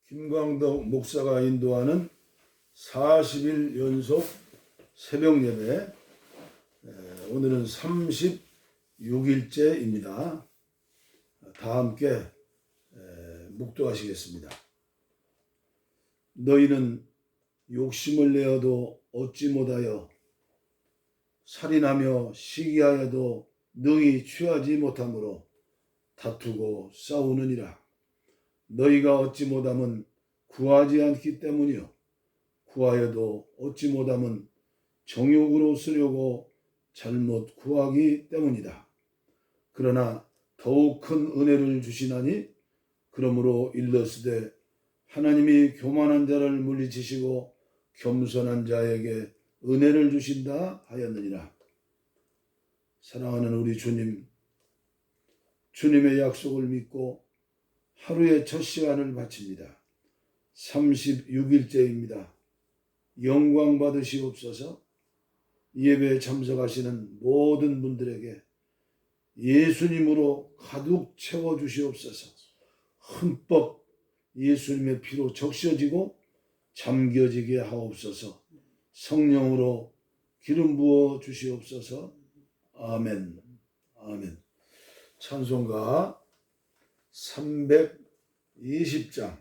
김광덕 목사가 인도하는 40일 연속 새벽 예배, 오늘은 36일째입니다. 다 함께 묵도하시겠습니다. 너희는 욕심을 내어도 얻지 못하여 살인하며 시기하여도 능히 취하지 못하므로 다투고 싸우느니라. 너희가 얻지 못함은 구하지 않기 때문이요 구하여도 얻지 못함은 정욕으로 쓰려고 잘못 구하기 때문이다. 그러나 더욱 큰 은혜를 주시나니 그러므로 일렀으되 하나님이 교만한 자를 물리치시고 겸손한 자에게 은혜를 주신다 하였느니라. 사랑하는 우리 주님, 주님의 약속을 믿고 하루의 첫 시간을 바칩니다. 36일째입니다. 영광 받으시옵소서. 예배에 참석하시는 모든 분들에게 예수님으로 가득 채워주시옵소서. 흠뻑 예수님의 피로 적셔지고 잠겨지게 하옵소서. 성령으로 기름 부어 주시옵소서. 아멘. 아멘. 찬송가 320장,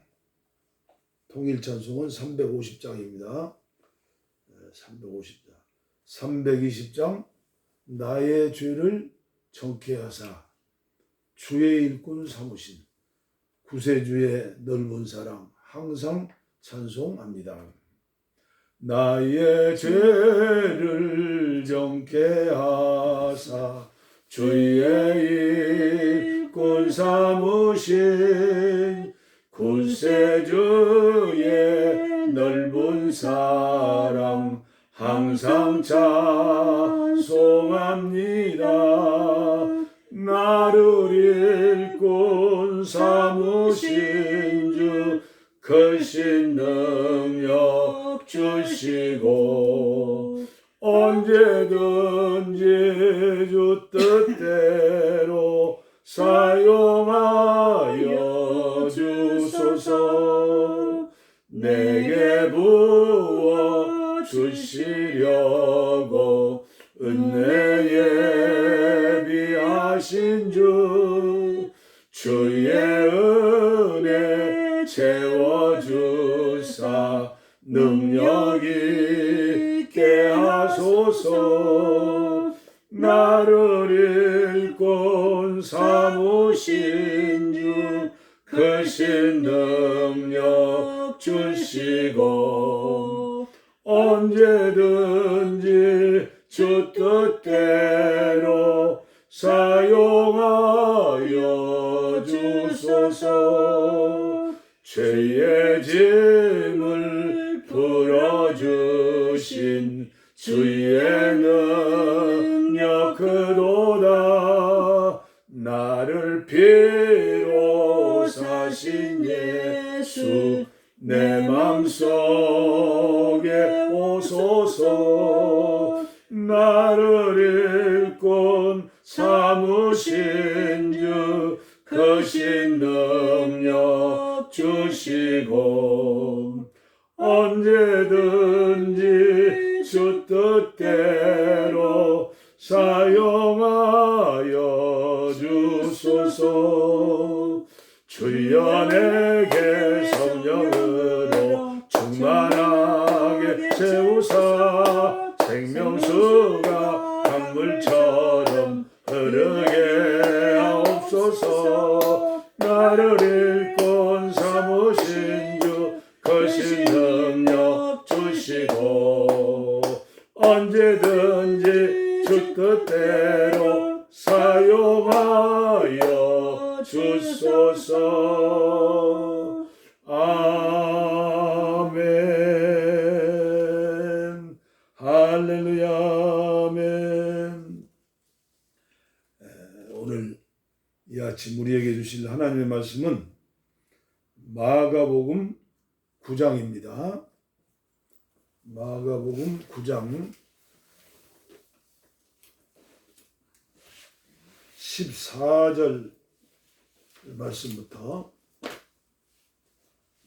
통일 찬송은 350장입니다. 350장. 320장, 나의 죄를 정케 하사 주의 일꾼 삼으신 구세주의 넓은 사랑 항상 찬송합니다. 나의 죄를 정케 하사 주의 일꾼 삼으신 구세주의 넓은 사랑 항상 찬송합니다. 나를 일꾼 삼으신 주 크신 능력 주시고 언제든지 주 뜻대로 사용하여 주소서. 내게 부어 주시려고 은혜 예비하신 주 주의 은혜 채워주사 능력 있게 하소서. 나를 일꾼 삼으신 주 크신 능력 주시고 언제든지 주 뜻대로 사용하여 주소서. 죄의 짐을 풀어주신 주의 능력 크도다. 나를 피로 사신 예수 내 맘속에 오소서. 나를 일꾼 삼으신 주 크신 능력 주시고 언제든지 주 뜻대로 사용하여 주소서. 주여 내게 성령으로 충만하게 채우사 생명수가 강물처럼 흐르게 하옵소서. 나를 일꾼 삼으신 주 크신 능력 주시고 언제든지 주 뜻대로 사용하여 주소서. 아멘. 할렐루야. 아멘. 오늘 이 아침 우리에게 주실 하나님의 말씀은 마가복음 9장입니다. 마가복음 9장 14절 말씀부터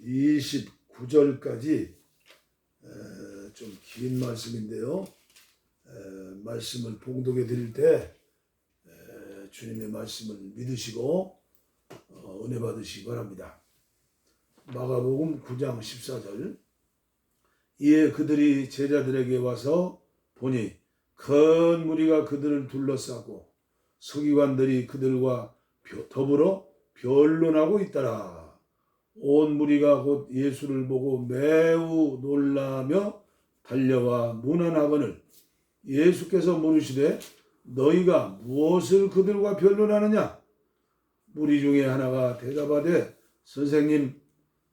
29절까지 좀 긴 말씀인데요. 말씀을 봉독해 드릴 때 주님의 말씀을 믿으시고 은혜 받으시기 바랍니다. 마가복음 9장 14절. 이에 그들이 제자들에게 와서 보니 큰 무리가 그들을 둘러싸고 서기관들이 그들과 더불어 변론하고 있더라. 온 무리가 곧 예수를 보고 매우 놀라며 달려와 문안하거늘 예수께서 물으시되 너희가 무엇을 그들과 변론하느냐? 무리 중에 하나가 대답하되 선생님,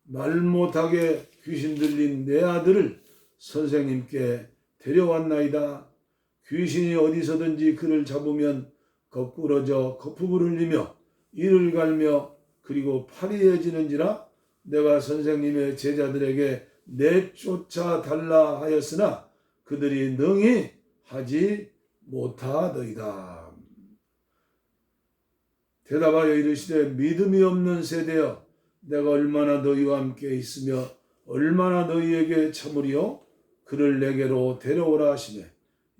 말 못하게 귀신 들린 내 아들을 선생님께 데려왔나이다. 귀신이 어디서든지 그를 잡으면 거꾸러져 거품을 흘리며 이를 갈며 그리고 파리해지는지라. 내가 선생님의 제자들에게 내쫓아 달라 하였으나 그들이 능히 하지 못하더이다. 대답하여 이르시되 믿음이 없는 세대여, 내가 얼마나 너희와 함께 있으며 얼마나 너희에게 참으리요? 그를 내게로 데려오라 하시매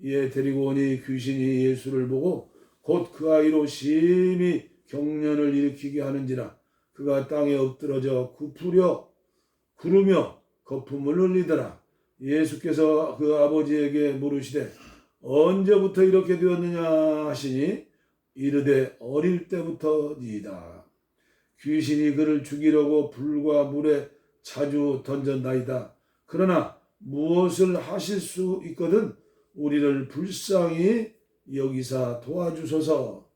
이에 데리고 오니 귀신이 예수를 보고 곧 그 아이로 심히 경련을 일으키게 하는지라. 그가 땅에 엎드러져 구르며 거품을 흘리더라. 예수께서 그 아버지에게 물으시되 언제부터 이렇게 되었느냐 하시니 이르되 어릴 때부터니이다. 귀신이 그를 죽이려고 불과 물에 자주 던졌나이다. 그러나 무엇을 하실 수 있거든 우리를 불쌍히 여기사 도와주소서.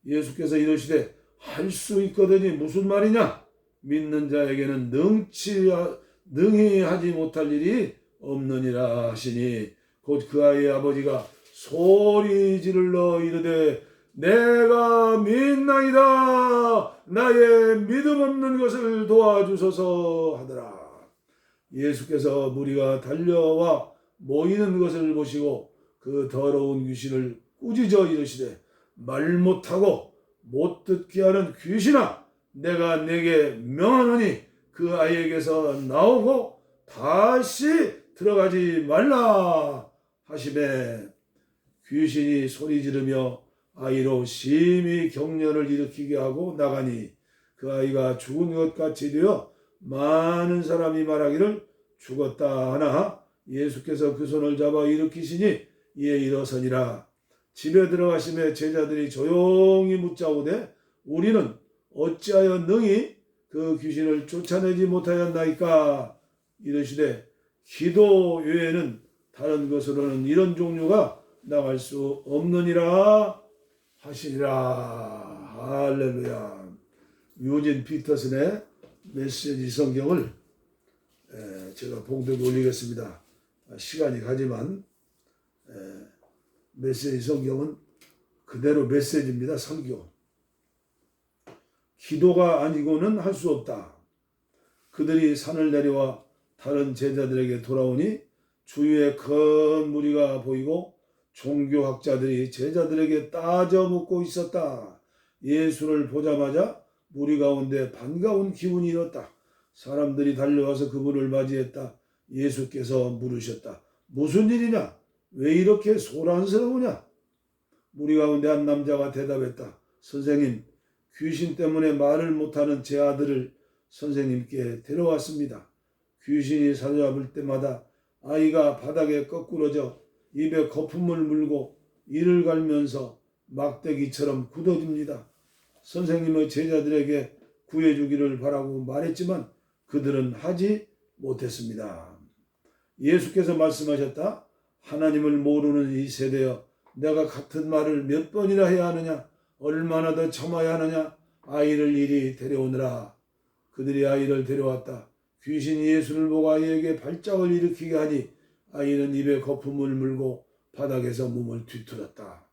예수께서 이르시되 할 수 있거든이 무슨 말이냐? 믿는 자에게는 능히 하지 못할 일이 없느니라 하시니 곧 그 아이의 아버지가 소리 지르러 이르되 내가 믿나이다. 나의 믿음 없는 것을 도와주소서 하더라. 예수께서 무리가 달려와 모이는 것을 보시고 그 더러운 귀신을 꾸짖어 이르시되 말 못하고 못 듣게 하는 귀신아, 내가 내게 명하노니 그 아이에게서 나오고 다시 들어가지 말라 하시매 귀신이 소리 지르며 아이로 심히 경련을 일으키게 하고 나가니 그 아이가 죽은 것 같이 되어 많은 사람이 말하기를 죽었다 하나 예수께서 그 손을 잡아 일으키시니 이에 일어서니라. 집에 들어가심에 제자들이 조용히 묻자오되 우리는 어찌하여 능히 그 귀신을 쫓아내지 못하였나이까? 이르시되 기도 외에는 다른 것으로는 이런 종류가 나갈 수 없느니라 하시니라. 할렐루야. 유진 피터슨의 메시지 성경을 제가 봉독에 올리겠습니다. 시간이 가지만 메시지 성경은 그대로 메시지입니다. 설교. 기도가 아니고는 할 수 없다. 그들이 산을 내려와 다른 제자들에게 돌아오니 주위에 큰 무리가 보이고 종교학자들이 제자들에게 따져 묻고 있었다. 예수를 보자마자 무리 가운데 반가운 기운이 일었다. 사람들이 달려와서 그분을 맞이했다. 예수께서 물으셨다. 무슨 일이냐? 왜 이렇게 소란스러우냐? 무리 가운데 한 남자가 대답했다. 선생님, 귀신 때문에 말을 못하는 제 아들을 선생님께 데려왔습니다. 귀신이 사로잡을 때마다 아이가 바닥에 거꾸러져 입에 거품을 물고 이를 갈면서 막대기처럼 굳어집니다. 선생님의 제자들에게 구해주기를 바라고 말했지만 그들은 하지 못했습니다. 예수께서 말씀하셨다. 하나님을 모르는 이 세대여, 내가 같은 말을 몇 번이나 해야 하느냐? 얼마나 더 참아야 하느냐? 아이를 이리 데려오느라. 그들이 아이를 데려왔다. 귀신이 예수를 보고 아이에게 발작을 일으키게 하니 아이는 입에 거품을 물고 바닥에서 몸을 뒤틀었다.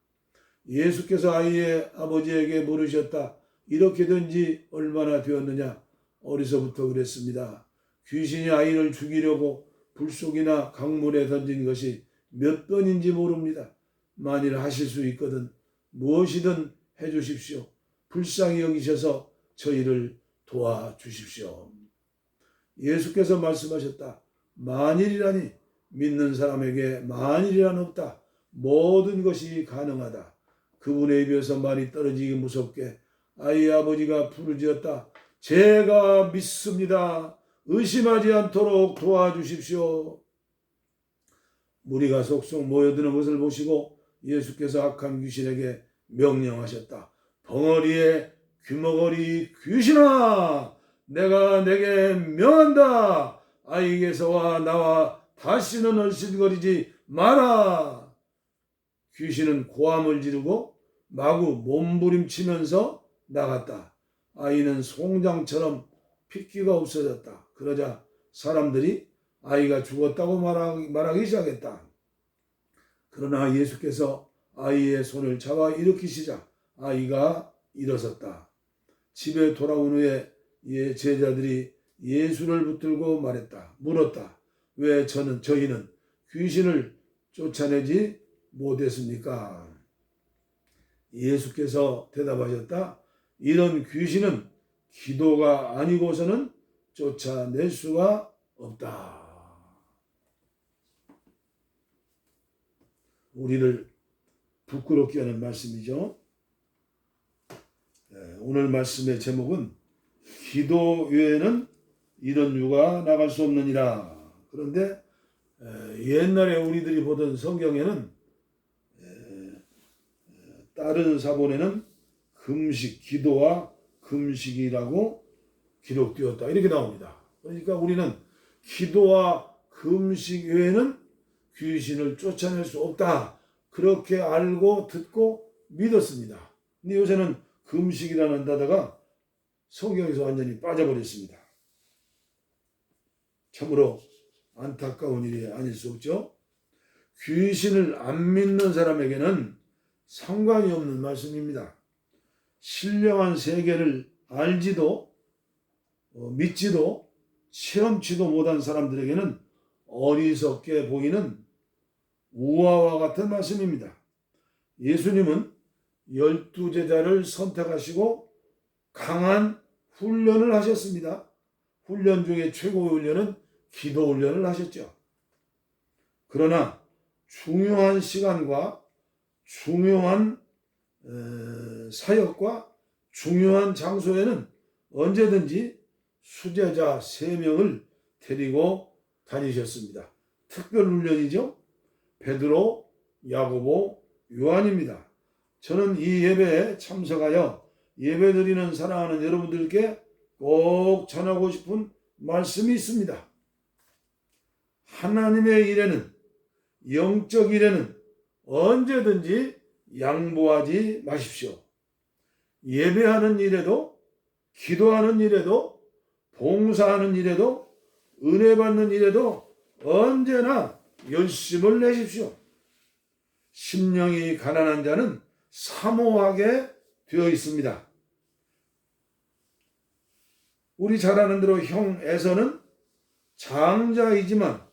예수께서 아이의 아버지에게 물으셨다. 이렇게 된 지 얼마나 되었느냐? 어려서부터 그랬습니다. 귀신이 아이를 죽이려고 불속이나 강물에 던진 것이 몇 번인지 모릅니다. 만일 하실 수 있거든 무엇이든 해주십시오. 불쌍히 여기셔서 저희를 도와주십시오. 예수께서 말씀하셨다. 만일이라니 믿는 사람에게 만일이란 없다. 모든 것이 가능하다. 그분의 입에서 말이 떨어지기 무섭게 아이 아버지가 부르짖었다. 제가 믿습니다. 의심하지 않도록 도와주십시오. 무리가 속속 모여드는 것을 보시고 예수께서 악한 귀신에게 명령하셨다. 벙어리에 귀머거리 귀신아, 내가 내게 명한다. 아이에게서와 나와 다시는 얼씬거리지 마라. 귀신은 고함을 지르고 마구 몸부림치면서 나갔다. 아이는 송장처럼 핏기가 없어졌다. 그러자 사람들이 아이가 죽었다고 말하기 시작했다. 그러나 예수께서 아이의 손을 잡아 일으키시자 아이가 일어섰다. 집에 돌아온 후에 제자들이 예수를 붙들고 물었다. 왜 저희는 귀신을 쫓아내지 못했습니까? 예수께서 대답하셨다. 이런 귀신은 기도가 아니고서는 쫓아낼 수가 없다. 우리를 부끄럽게 하는 말씀이죠. 오늘 말씀의 제목은 기도 외에는 이런 유가 나갈 수 없느니라. 그런데 옛날에 우리들이 보던 성경에는 다른 사본에는 금식, 기도와 금식이라고 기록되었다. 이렇게 나옵니다. 그러니까 우리는 기도와 금식 외에는 귀신을 쫓아낼 수 없다. 그렇게 알고 듣고 믿었습니다. 근데 요새는 금식이라는 단어가 성경에서 완전히 빠져버렸습니다. 참으로 안타까운 일이 아닐 수 없죠. 귀신을 안 믿는 사람에게는 상관이 없는 말씀입니다. 신령한 세계를 알지도 믿지도 체험치도 못한 사람들에게는 어리석게 보이는 우화와 같은 말씀입니다. 예수님은 12제자를 선택하시고 강한 훈련을 하셨습니다. 훈련 중에 최고의 훈련은 기도 훈련을 하셨죠. 그러나 중요한 시간과 중요한 사역과 중요한 장소에는 언제든지 수제자 3명을 데리고 다니셨습니다. 특별 훈련이죠. 베드로, 야고보, 요한입니다. 저는 이 예배에 참석하여 예배드리는 사랑하는 여러분들께 꼭 전하고 싶은 말씀이 있습니다. 하나님의 일에는, 영적 일에는 언제든지 양보하지 마십시오. 예배하는 일에도, 기도하는 일에도, 봉사하는 일에도, 은혜 받는 일에도 언제나 열심을 내십시오. 심령이 가난한 자는 사모하게 되어 있습니다. 우리 잘 아는 대로 형 에서는 장자이지만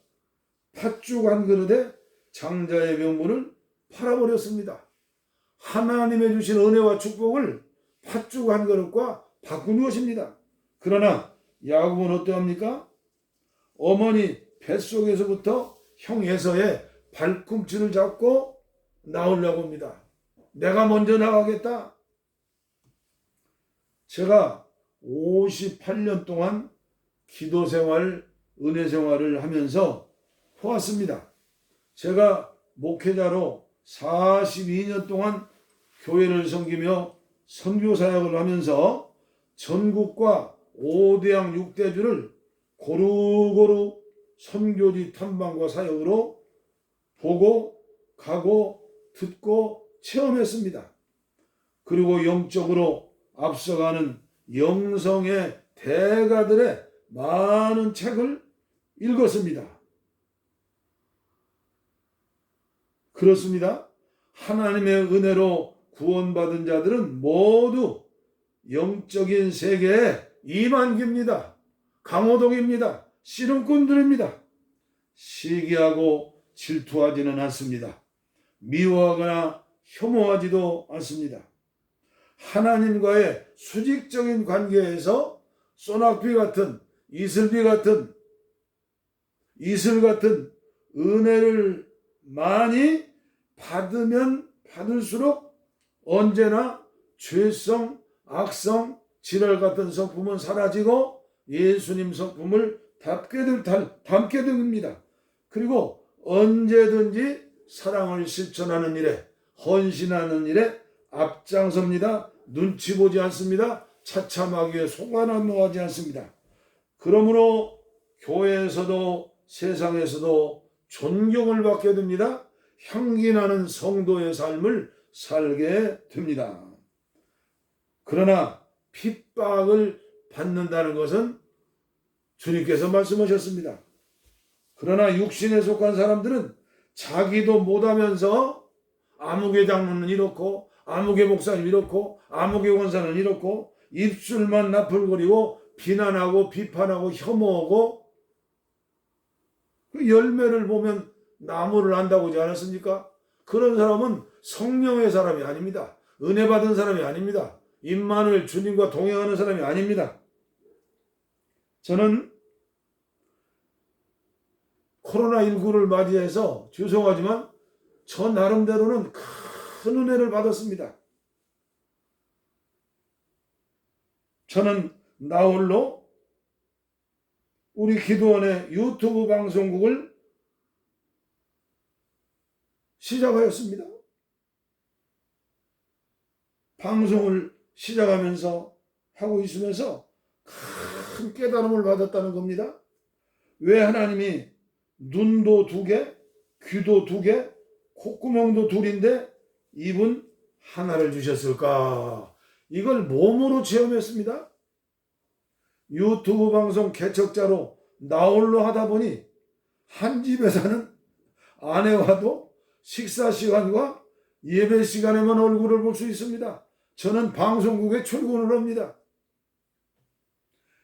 팥죽 한 그릇에 장자의 명분을 팔아버렸습니다. 하나님의 주신 은혜와 축복을 팥죽 한 그릇과 바꾼 것입니다. 그러나 야곱은 어떠합니까? 어머니 뱃속에서부터 형 에서의 발꿈치를 잡고 나오려고 합니다. 내가 먼저 나가겠다. 제가 58년 동안 기도 생활, 은혜 생활을 하면서 보았습니다. 제가 목회자로 42년 동안 교회를 섬기며 선교 사역을 하면서 전국과 5대양 6대주를 고루고루 선교지 탐방과 사역으로 보고 가고 듣고 체험했습니다. 그리고 영적으로 앞서가는 영성의 대가들의 많은 책을 읽었습니다. 그렇습니다. 하나님의 은혜로 구원받은 자들은 모두 영적인 세계의 이만기입니다. 강호동입니다. 씨름꾼들입니다. 시기하고 질투하지는 않습니다. 미워하거나 혐오하지도 않습니다. 하나님과의 수직적인 관계에서 소낙비 같은 이슬 같은 은혜를 많이 받으면 받을수록 언제나 죄성, 악성, 질환 같은 성품은 사라지고 예수님 성품을 담게 됩니다. 그리고 언제든지 사랑을 실천하는 일에, 헌신하는 일에 앞장섭니다. 눈치 보지 않습니다. 차참하게 속아나무하지 않습니다. 그러므로 교회에서도 세상에서도 존경을 받게 됩니다. 향기나는 성도의 삶을 살게 됩니다. 그러나 핍박을 받는다는 것은 주님께서 말씀하셨습니다. 그러나 육신에 속한 사람들은 자기도 못하면서 아무개 장로는 이렇고 아무개 목사님 이렇고 아무개 권사는 이렇고 입술만 나풀거리고 비난하고 비판하고 혐오하고 그 열매를 보면 나무를 안다고 하지 않았습니까? 그런 사람은 성령의 사람이 아닙니다. 은혜 받은 사람이 아닙니다. 임마누엘 주님과 동행하는 사람이 아닙니다. 저는 코로나19를 맞이해서 죄송하지만 저 나름대로는 큰 은혜를 받았습니다. 저는 나홀로 우리 기도원의 유튜브 방송국을 시작하였습니다. 방송을 시작하면서 하고 있으면서 큰 깨달음을 받았다는 겁니다. 왜 하나님이 눈도 2개, 귀도 2개, 콧구멍도 2인데 입은 하나를 주셨을까? 이걸 몸으로 체험했습니다. 유튜브 방송 개척자로 나홀로 하다 보니 한 집에 사는 아내와도 식사 시간과 예배 시간에만 얼굴을 볼 수 있습니다. 저는 방송국에 출근을 합니다.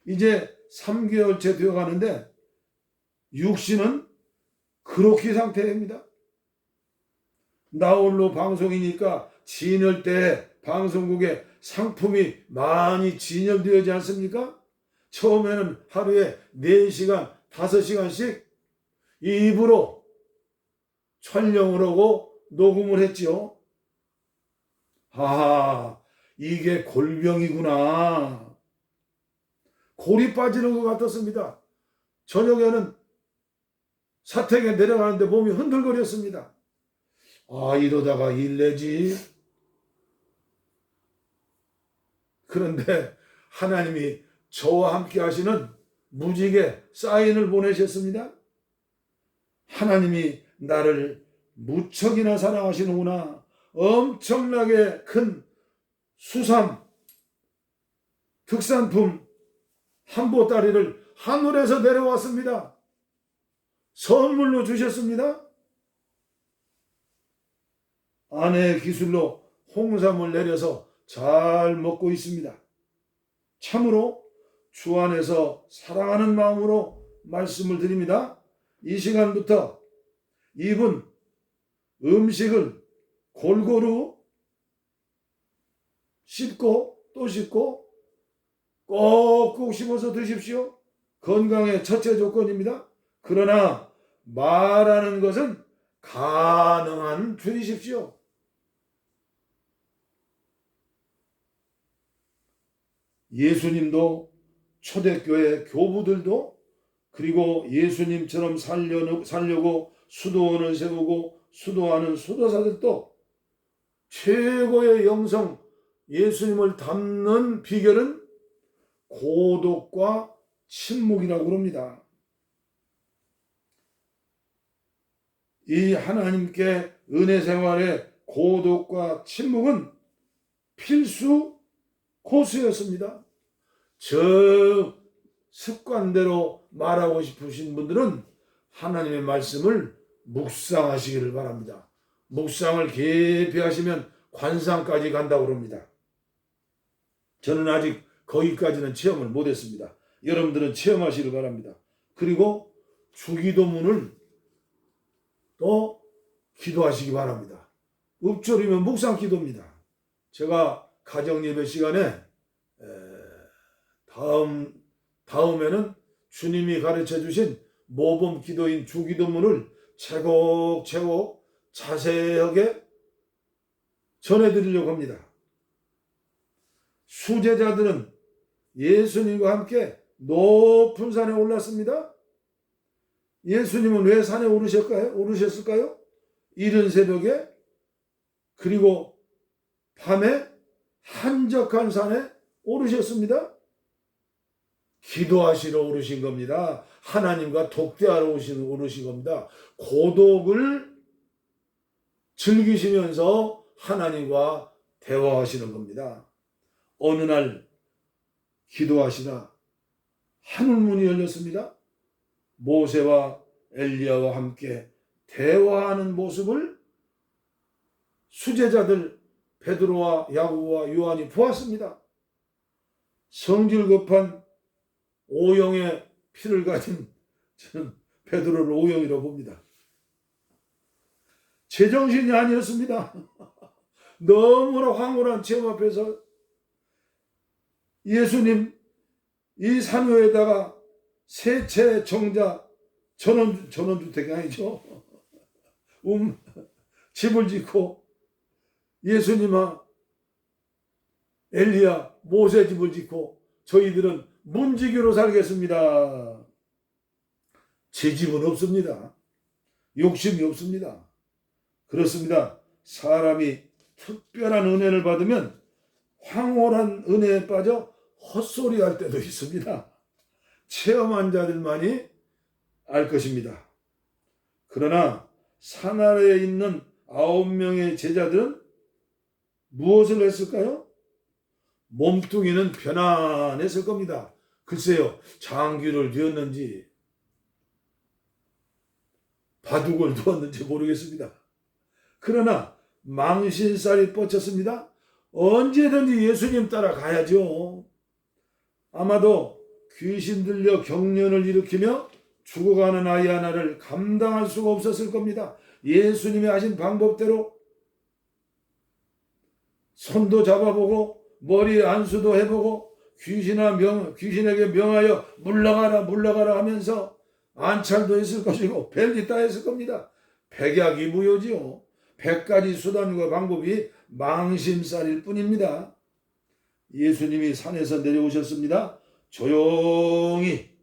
이제 3개월째 되어가는데 육신은 그렇게 상태입니다. 나홀로 방송이니까 진열 때 방송국에 상품이 많이 진열되어지 않습니까? 처음에는 하루에 4시간, 5시간씩 입으로 촬영을 하고 녹음을 했지요. 아, 이게 골병이구나. 골이 빠지는 것 같았습니다. 저녁에는 사택에 내려가는데 몸이 흔들거렸습니다. 아, 이러다가 일내지. 그런데 하나님이 저와 함께 하시는 무지개 사인을 보내셨습니다. 하나님이 나를 무척이나 사랑하시는구나. 엄청나게 큰 수삼, 특산품 한보따리를 하늘에서 내려왔습니다. 선물로 주셨습니다. 아내의 기술로 홍삼을 내려서 잘 먹고 있습니다. 참으로 주 안에서 사랑하는 마음으로 말씀을 드립니다. 이 시간부터 입은 음식을 골고루 씹고 또 씹고 꼭꼭 씹어서 드십시오. 건강의 첫째 조건입니다. 그러나 말하는 것은 가능한 줄이십시오. 예수님도 초대교회 교부들도 그리고 예수님처럼 살려고 수도원을 세우고 수도하는 수도사들도 최고의 영성 예수님을 닮는 비결은 고독과 침묵이라고 합니다. 이 하나님께 은혜 생활의 고독과 침묵은 필수 코스였습니다. 저 습관대로 말하고 싶으신 분들은 하나님의 말씀을 묵상하시기를 바랍니다. 묵상을 깊이 하시면 관상까지 간다고 합니다. 저는 아직 거기까지는 체험을 못했습니다. 여러분들은 체험하시길 바랍니다. 그리고 주기도문을 또 기도하시기 바랍니다. 읍조리면 묵상 기도입니다. 제가 가정 예배 시간에 다음에는 주님이 가르쳐 주신 모범 기도인 주기도문을 차곡차곡 자세하게 전해드리려고 합니다. 수제자들은 예수님과 함께 높은 산에 올랐습니다. 예수님은 왜 산에 오르셨을까요? 이른 새벽에, 그리고 밤에 한적한 산에 오르셨습니다. 기도하시러 오르신 겁니다. 하나님과 독대하러 오르신 겁니다. 고독을 즐기시면서 하나님과 대화하시는 겁니다. 어느 날 기도하시다 하늘문이 열렸습니다. 모세와 엘리야와 함께 대화하는 모습을 수제자들 베드로와 야고보와 요한이 보았습니다. 성질 급한 오영의 피를 가진 저는 베드로를 오영이라고 봅니다. 제정신이 아니었습니다. 너무나 황홀한 체험 앞에서 예수님 이 산 위에다가 세 채 정자, 전원주택이 아니죠. 집을 짓고 예수님아 엘리야 모세 집을 짓고 저희들은 문지기로 살겠습니다. 제 집은 없습니다. 욕심이 없습니다. 그렇습니다. 사람이 특별한 은혜를 받으면 황홀한 은혜에 빠져 헛소리할 때도 있습니다. 체험한 자들만이 알 것입니다. 그러나 산 아래에 있는 9명의 제자들은 무엇을 했을까요? 몸뚱이는 편안했을 겁니다. 글쎄요, 장기를 뉘었는지 바둑을 두었는지 모르겠습니다. 그러나 망신살이 뻗쳤습니다. 언제든지 예수님 따라가야죠. 아마도 귀신 들려 경련을 일으키며 죽어가는 아이 하나를 감당할 수가 없었을 겁니다. 예수님이 하신 방법대로 손도 잡아보고 머리에 안수도 해보고 귀신에게 명하여 물러가라 하면서 안찰도 했을 것이고 별짓 다 했을 겁니다. 백약이 무효지요. 100가지 수단과 방법이 망심살일 뿐입니다. 예수님이 산에서 내려오셨습니다. 조용히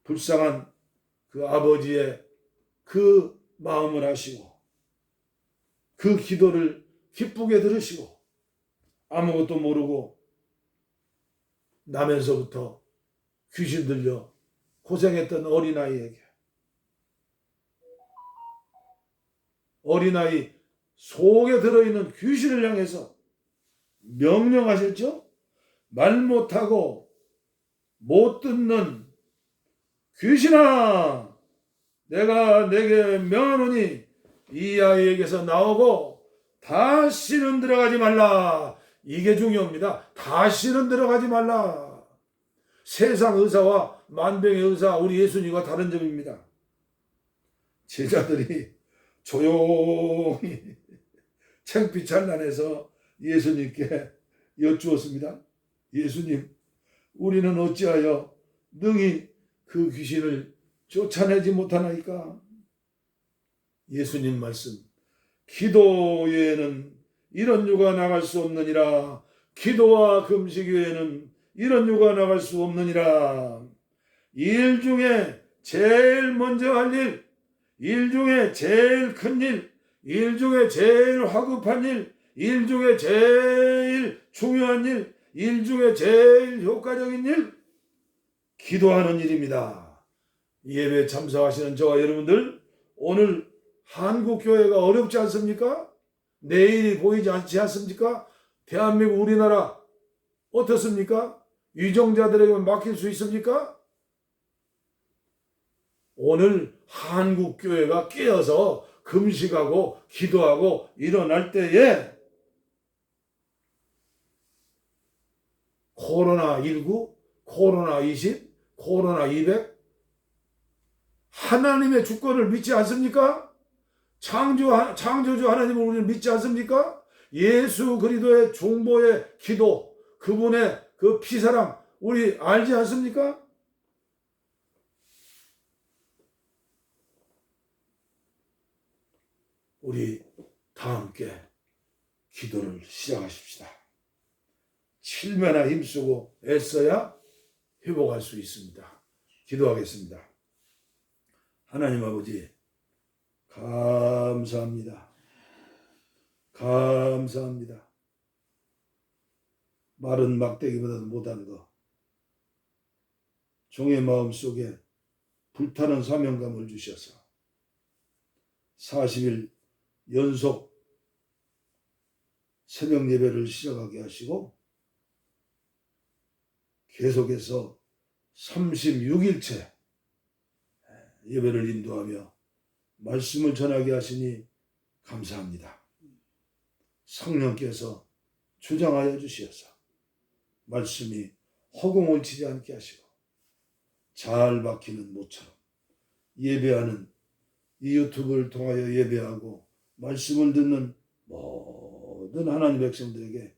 불쌍한 그 아버지의 그 마음을 아시고 그 기도를 기쁘게 들으시고 아무것도 모르고 나면서부터 귀신 들려 고생했던 어린아이에게 어린아이 속에 들어있는 귀신을 향해서 명령하셨죠? 말 못하고 못 듣는 귀신아, 내가 내게 명하노니 이 아이에게서 나오고 다시는 들어가지 말라. 이게 중요합니다. 다시는 들어가지 말라. 세상 의사와 만병의 의사 우리 예수님과 다른 점입니다. 제자들이 조용히 창빛 찬란해서 예수님께 여쭈었습니다. 예수님, 우리는 어찌하여 능히 그 귀신을 쫓아내지 못하나이까? 예수님 말씀, 기도 외에는 이런 유가 나갈 수 없느니라. 기도와 금식 외에는 이런 유가 나갈 수 없느니라. 일 중에 제일 먼저 할 일, 일 중에 제일 큰 일, 일 중에 제일 화급한 일, 일 중에 제일 중요한 일, 일 중에 제일 효과적인 일, 기도하는 일입니다. 예배 참석하시는 저와 여러분들, 오늘 한국교회가 어렵지 않습니까? 내일이 보이지 않지 않습니까? 대한민국 우리나라 어떻습니까? 위정자들에게 맡길 수 있습니까? 오늘 한국교회가 깨어서 금식하고 기도하고 일어날 때에 코로나19, 코로나20, 코로나200 하나님의 주권을 믿지 않습니까? 창조주 하나님을 우리는 믿지 않습니까? 예수 그리스도의 중보의 기도, 그분의 그 피사랑 우리 알지 않습니까? 우리 다 함께 기도를 시작하십시다. 7매나 힘쓰고 애써야 회복할 수 있습니다. 기도하겠습니다. 하나님 아버지, 감사합니다. 감사합니다. 마른 막대기보다도 못한 거, 종의 마음 속에 불타는 사명감을 주셔서 40일 연속 새벽 예배를 시작하게 하시고 계속해서 36일째 예배를 인도하며 말씀을 전하게 하시니 감사합니다. 성령께서 주장하여 주시어서 말씀이 허공을 치지 않게 하시고 잘 박히는 모처럼 예배하는 이 유튜브를 통하여 예배하고 말씀을 듣는 모든 하나님 백성들에게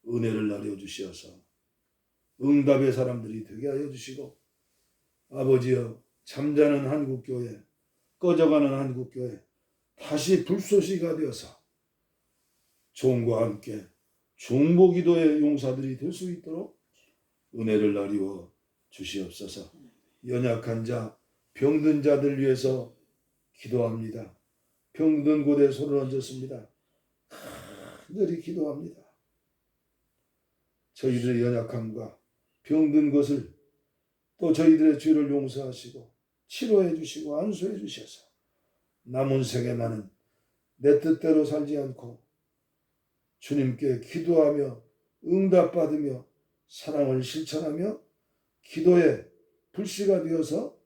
은혜를 나려 주시어서 응답의 사람들이 되게 하여 주시고, 아버지여, 잠자는 한국교회, 꺼져가는 한국교회 다시 불쏘시가 되어서 종과 함께 중보기도의 용사들이 될 수 있도록 은혜를 나리워 주시옵소서. 연약한 자, 병든 자들 위해서 기도합니다. 병든 곳에 손을 얹었습니다. 간절히 기도합니다. 저희들의 연약함과 병든 것을 또 저희들의 죄를 용서하시고 치료해 주시고 안수해 주셔서 남은 생에 나는 내 뜻대로 살지 않고 주님께 기도하며 응답받으며 사랑을 실천하며 기도의 불씨가 되어서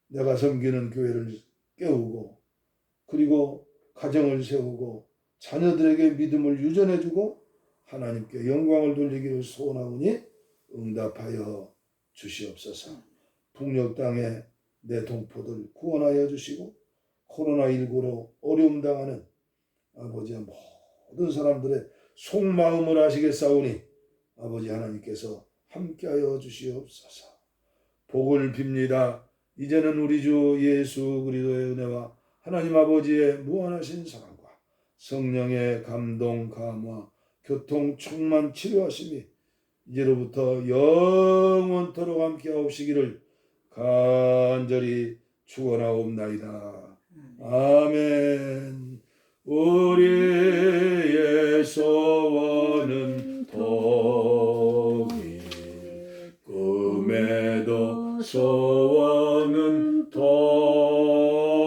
내가 섬기는 교회를 깨우고 그리고 가정을 세우고 자녀들에게 믿음을 유전해주고 하나님께 영광을 돌리기를 소원하오니 응답하여 주시옵소서. 북녘 땅에 내 동포들 구원하여 주시고 코로나19로 어려움 당하는 아버지 모든 사람들의 속마음을 아시겠사오니 아버지 하나님께서 함께하여 주시옵소서. 복을 빕니다. 이제는 우리 주 예수 그리스도의 은혜와 하나님 아버지의 무한하신 사랑과 성령의 감동 감화 교통 충만 치료하심이 이제로부터 영원토록 함께하옵시기를 간절히 축원하옵나이다. 아멘. 우리의 소원은 통일, 꿈에도 소원은 통일,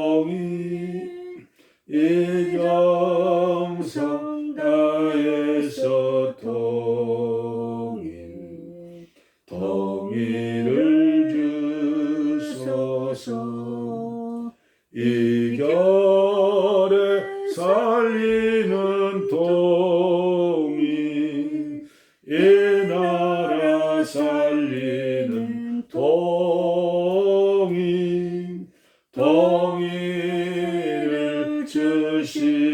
이정성 다해서 통일, 통일을 주소서. 이 겨울에 살리는 통일, 이 나라 살리는 통일, 통일을 주시옵소서.